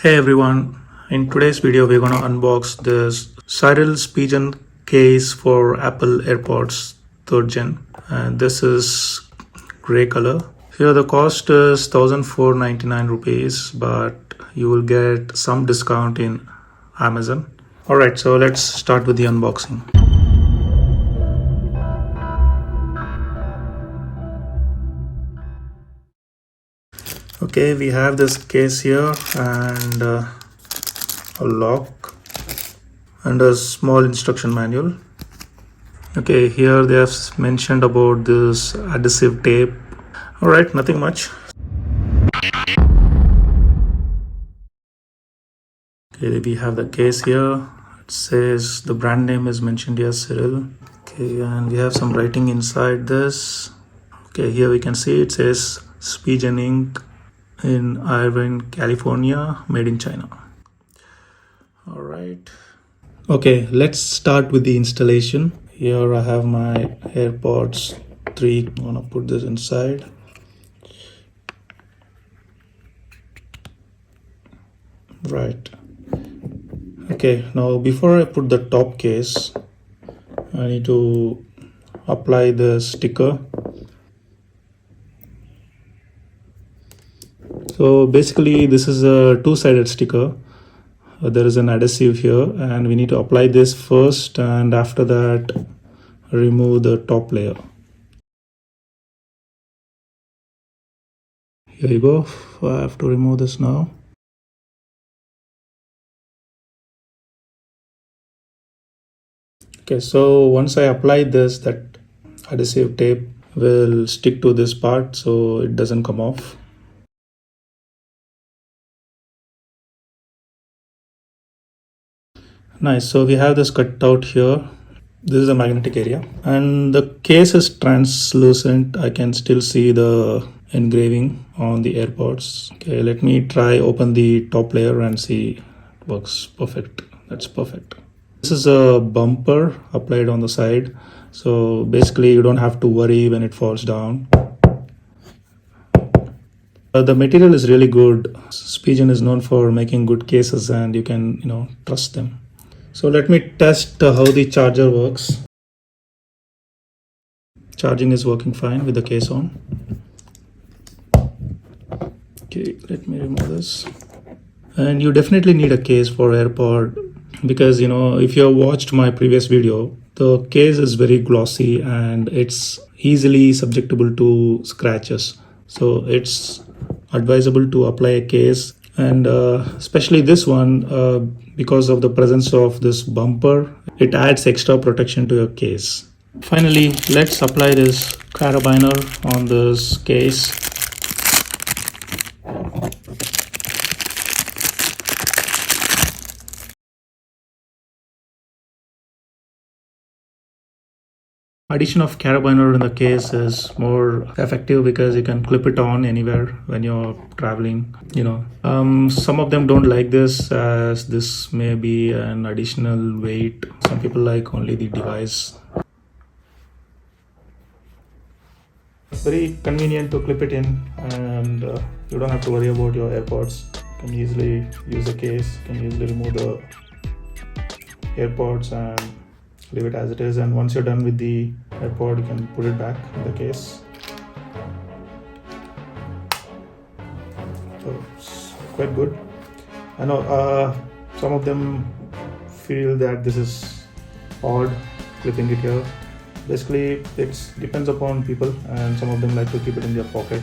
Hey everyone, in today's video we're going to unbox this Cyrill spigen case for Apple AirPods 3rd gen, and this is gray color. Here the cost is 1499 rupees, but you will get some discount in Amazon. Alright, so let's start with the unboxing. Okay, we have this case here and a lock and a small instruction manual. Okay, here they have mentioned about this adhesive tape. Alright, nothing much. Okay, we have the case here. It says the brand name is mentioned here, Cyrill. Okay, and we have some writing inside this. Okay, here we can see it says Spigen ink in Irvine, California, made in China. All right. Okay, let's start with the installation. Here I have my AirPods 3. I'm gonna put this inside. Right. Okay, now before I put the top case, I need to apply the sticker. So basically this is a two-sided sticker. There is an adhesive here and we need to apply this first, and after that remove the top layer. Here you go. I have to remove this now. Okay, so once I apply this, that adhesive tape will stick to this part so it doesn't come off. Nice. So we have this cut out here. This is a magnetic area and the case is translucent. I can still see the engraving on the AirPods. Okay, let me try open the top layer and see it works perfect. That's perfect. This is a bumper applied on the side, so basically you don't have to worry when it falls down. The material is really good. Spigen is known for making good cases and you can trust them. So let me test how the charger works. Charging is working fine with the case on. Okay, let me remove this. And you definitely need a case for AirPod because if you have watched my previous video, the case is very glossy and it's easily subjectable to scratches. So it's advisable to apply a case, and especially this one, because of the presence of this bumper, it adds extra protection to your case. Finally, let's apply this Carabiner on this case. Addition of Carabiner in the case is more effective because you can clip it on anywhere when you're traveling. Some of them don't like this as this may be an additional weight. Some people like only the device. It's very convenient to clip it in, and you don't have to worry about your AirPods. You can easily use the case. You can easily remove the AirPods and leave it as it is, and once you're done with the AirPod you can put it back in the case. So it's quite good. I know some of them feel that this is odd clipping it here. Basically it depends upon people, and some of them like to keep it in their pocket,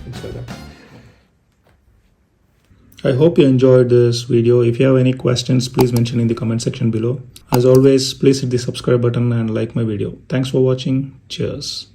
things like that. I hope you enjoyed this video. If you have any questions, please mention in the comment section below. As always, please hit the subscribe button and like my video. Thanks for watching. Cheers.